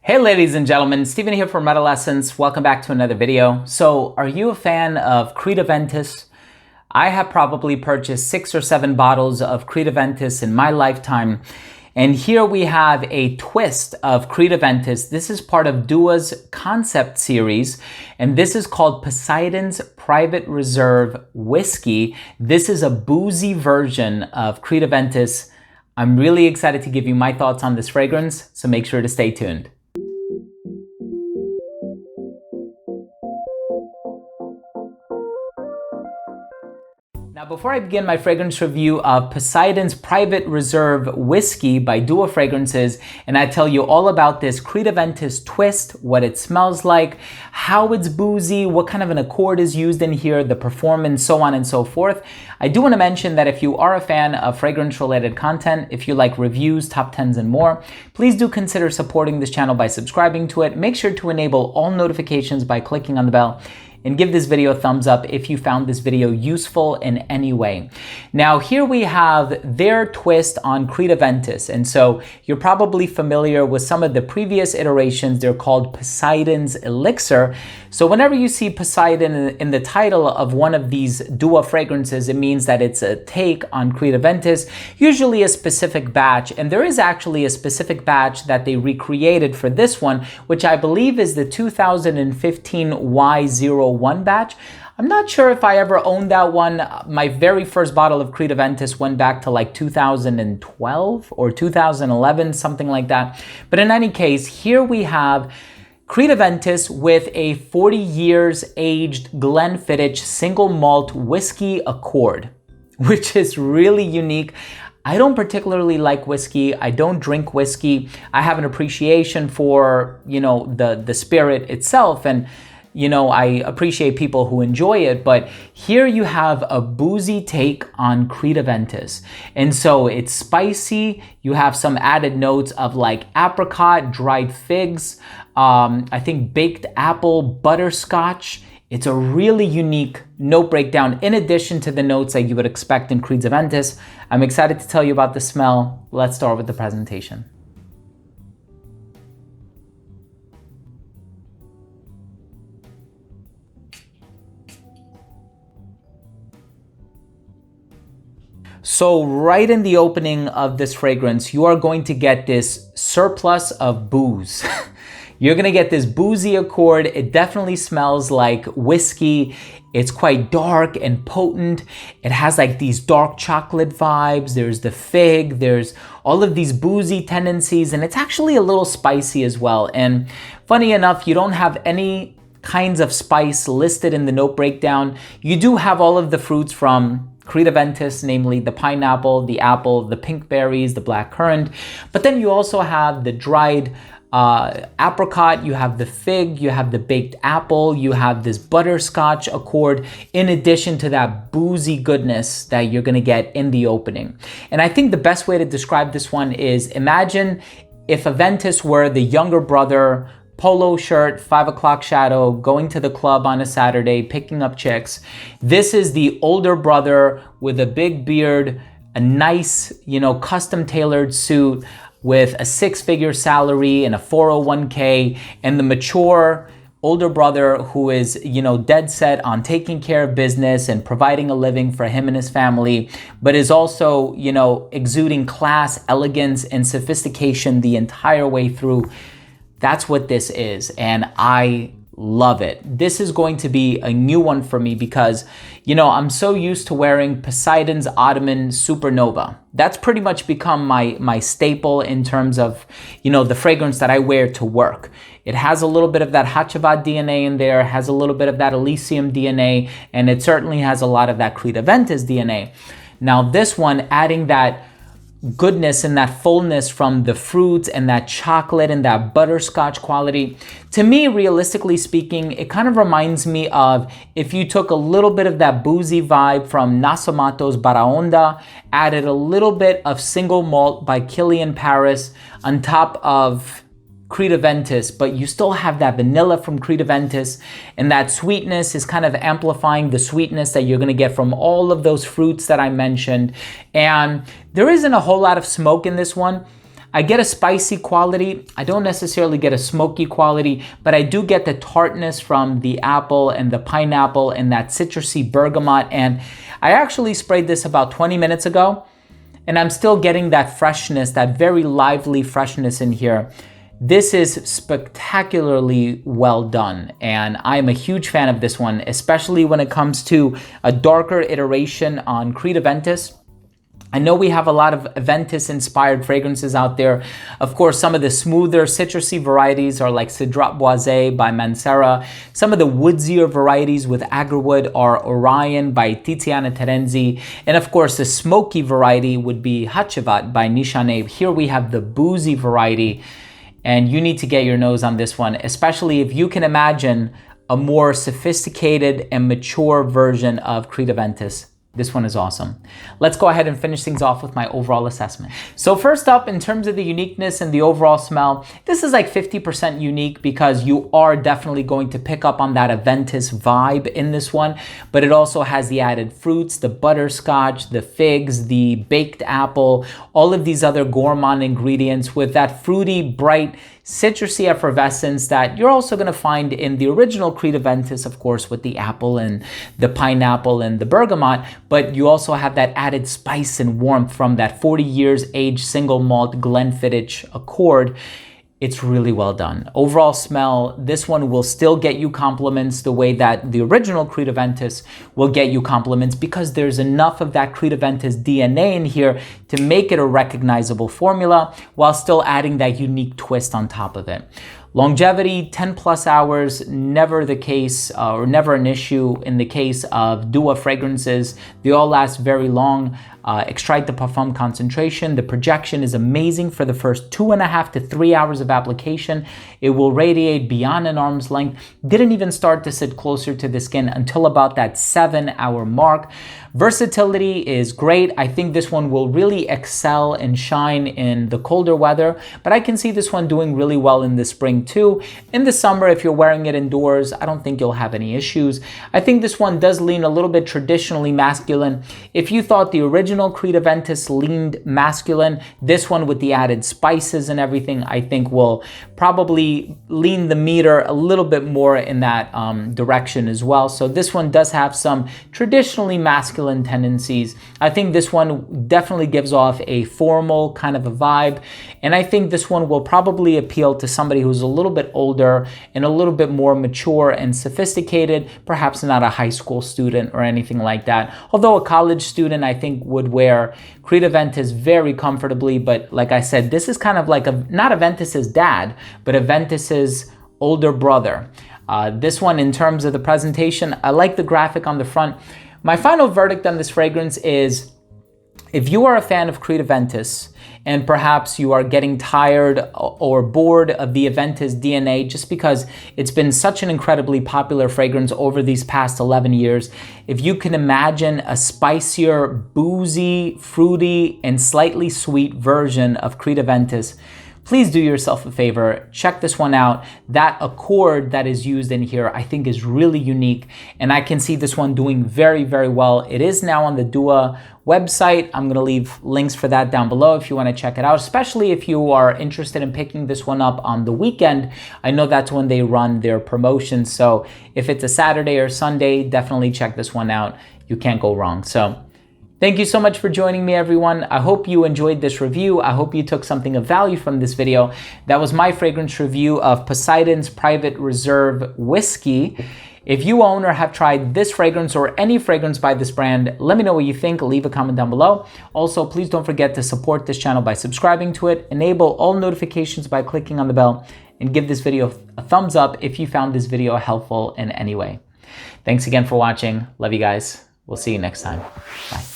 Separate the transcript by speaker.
Speaker 1: Hey ladies and gentlemen, Steven here from Redolessence. Welcome back to another video. So are you a fan of Creed Aventus? I have probably purchased 6 or 7 bottles of Creed Aventus in my lifetime. And here we have a twist of Creed Aventus. This is part of Dua's concept series, and this is called Poseidon's Private Reserve Whiskey. This is a boozy version of Creed Aventus. I'm really excited to give you my thoughts on this fragrance, so make sure to stay tuned. Now, before I begin my fragrance review of Poseidon's Private Reserve Whiskey by Dua Fragrances, and I tell you all about this Creed Aventus twist, what it smells like, how it's boozy, what kind of an accord is used in here, the performance, so on and so forth, I do want to mention that if you are a fan of fragrance-related content, if you like reviews, top 10s, and more, please do consider supporting this channel by subscribing to it. Make sure to enable all notifications by clicking on the bell, and give this video a thumbs up if you found this video useful in any way. Now, here we have their twist on Creed Aventus. And so you're probably familiar with some of the previous iterations. They're called Poseidon's Elixir. So whenever you see Poseidon in the title of one of these Dua fragrances, it means that it's a take on Creed Aventus, usually a specific batch. And there is actually a specific batch that they recreated for this one, which I believe is the 2015 Y01 batch. I'm not sure if I ever owned that one. My very first bottle of Creed Aventus went back to like 2012 or 2011, something like that. But in any case, here we have Creed Aventus with a 40 years aged Glenfiddich single malt whiskey accord, which is really unique. I don't particularly like whiskey. I don't drink whiskey. I have an appreciation for, the spirit itself, and I appreciate people who enjoy it, but here you have a boozy take on Creed Aventus. And so it's spicy. You have some added notes of like apricot, dried figs, I think baked apple, butterscotch. It's a really unique note breakdown in addition to the notes that you would expect in Creed Aventus. I'm excited to tell you about the smell. Let's start with the presentation. So right in the opening of this fragrance, you are going to get this surplus of booze. You're gonna get this boozy accord. It definitely smells like whiskey. It's quite dark and potent. It has like these dark chocolate vibes. There's the fig, there's all of these boozy tendencies, and it's actually a little spicy as well. And funny enough, you don't have any kinds of spice listed in the note breakdown. You do have all of the fruits from Creed Aventus, namely the pineapple, the apple, the pink berries, the black currant. But then you also have the dried apricot, you have the fig, you have the baked apple, you have this butterscotch accord, in addition to that boozy goodness that you're gonna get in the opening. And I think the best way to describe this one is, imagine if Aventus were the younger brother, polo shirt, 5 o'clock shadow, going to the club on a Saturday, picking up chicks. This is the older brother with a big beard, a nice, custom tailored suit with a 6-figure salary and a 401k, and the mature older brother who is, dead set on taking care of business and providing a living for him and his family, but is also, exuding class, elegance, and sophistication the entire way through. That's what this is, and I love it. This is going to be a new one for me because, I'm so used to wearing Poseidon's Ottoman Supernova. That's pretty much become my staple in terms of, the fragrance that I wear to work. It has a little bit of that Hachavat DNA in there, has a little bit of that Elysium DNA, and it certainly has a lot of that Creed Aventus DNA. Now this one, adding that goodness and that fullness from the fruits and that chocolate and that butterscotch quality. To me, realistically speaking, it kind of reminds me of if you took a little bit of that boozy vibe from Nasomato's Baraonda, added a little bit of single malt by Kilian Paris on top of Creed Aventus, but you still have that vanilla from Creed Aventus, and that sweetness is kind of amplifying the sweetness that you're going to get from all of those fruits that I mentioned. And there isn't a whole lot of smoke in this one. I get a spicy quality. I don't necessarily get a smoky quality, but I do get the tartness from the apple and the pineapple and that citrusy bergamot. And I actually sprayed this about 20 minutes ago, and I'm still getting that freshness, that very lively freshness in here. This is spectacularly well done, and I'm a huge fan of this one, especially when it comes to a darker iteration on Creed Aventus. I know we have a lot of Aventus-inspired fragrances out there. Of course, some of the smoother citrusy varieties are like Cedrat Boisé by Mancera. Some of the woodsier varieties with agarwood are Orion by Tiziana Terenzi. And of course, the smoky variety would be Hachivat by Nishane. Here we have the boozy variety, and you need to get your nose on this one, especially if you can imagine a more sophisticated and mature version of Creed Aventus. This one is awesome. Let's go ahead and finish things off with my overall assessment. So first up, in terms of the uniqueness and the overall smell, this is like 50% unique because you are definitely going to pick up on that Aventus vibe in this one, but it also has the added fruits, the butterscotch, the figs, the baked apple, all of these other gourmand ingredients with that fruity, bright, citrusy effervescence that you're also going to find in the original Creed Aventus, of course, with the apple and the pineapple and the bergamot, but you also have that added spice and warmth from that 40 years aged single malt Glenfiddich Accord. It's really well done. Overall smell, this one will still get you compliments the way that the original Creed Aventus will get you compliments, because there's enough of that Creed Aventus DNA in here to make it a recognizable formula while still adding that unique twist on top of it. Longevity, 10 plus hours, never the case or never an issue in the case of Dua fragrances. They all last very long. Extrait de Parfum concentration, the projection is amazing for the first 2.5 to 3 hours of application. It will radiate beyond an arm's length. Didn't even start to sit closer to the skin until about that 7-hour mark. Versatility is great. I think this one will really excel and shine in the colder weather, but I can see this one doing really well in the spring too. In the summer, if you're wearing it indoors, I don't think you'll have any issues. I think this one does lean a little bit traditionally masculine. If you thought the original Creed Aventus leaned masculine, this one with the added spices and everything, I think will probably lean the meter a little bit more in that direction as well. So this one does have some traditionally masculine tendencies. I think this one definitely gives off a formal kind of a vibe, and I think this one will probably appeal to somebody who's a little bit older and a little bit more mature and sophisticated, perhaps not a high school student or anything like that. Although a college student, I think, would wear Creed Aventus very comfortably, but like I said, this is kind of like not Aventus's dad, but Aventus's older brother. This one, in terms of the presentation, I like the graphic on the front. My final verdict on this fragrance is, if you are a fan of Creed Aventus and perhaps you are getting tired or bored of the Aventus DNA just because it's been such an incredibly popular fragrance over these past 11 years, if you can imagine a spicier, boozy, fruity, and slightly sweet version of Creed Aventus, please do yourself a favor, check this one out. That accord that is used in here, I think, is really unique, and I can see this one doing very, very well. It is now on the Dua website. I'm gonna leave links for that down below if you wanna check it out, especially if you are interested in picking this one up on the weekend. I know that's when they run their promotions, so if it's a Saturday or Sunday, definitely check this one out. You can't go wrong. So thank you so much for joining me, everyone. I hope you enjoyed this review. I hope you took something of value from this video. That was my fragrance review of Poseidon's Private Reserve Whiskey. If you own or have tried this fragrance or any fragrance by this brand, let me know what you think. Leave a comment down below. Also, please don't forget to support this channel by subscribing to it. Enable all notifications by clicking on the bell, and give this video a thumbs up if you found this video helpful in any way. Thanks again for watching. Love you guys. We'll see you next time. Bye.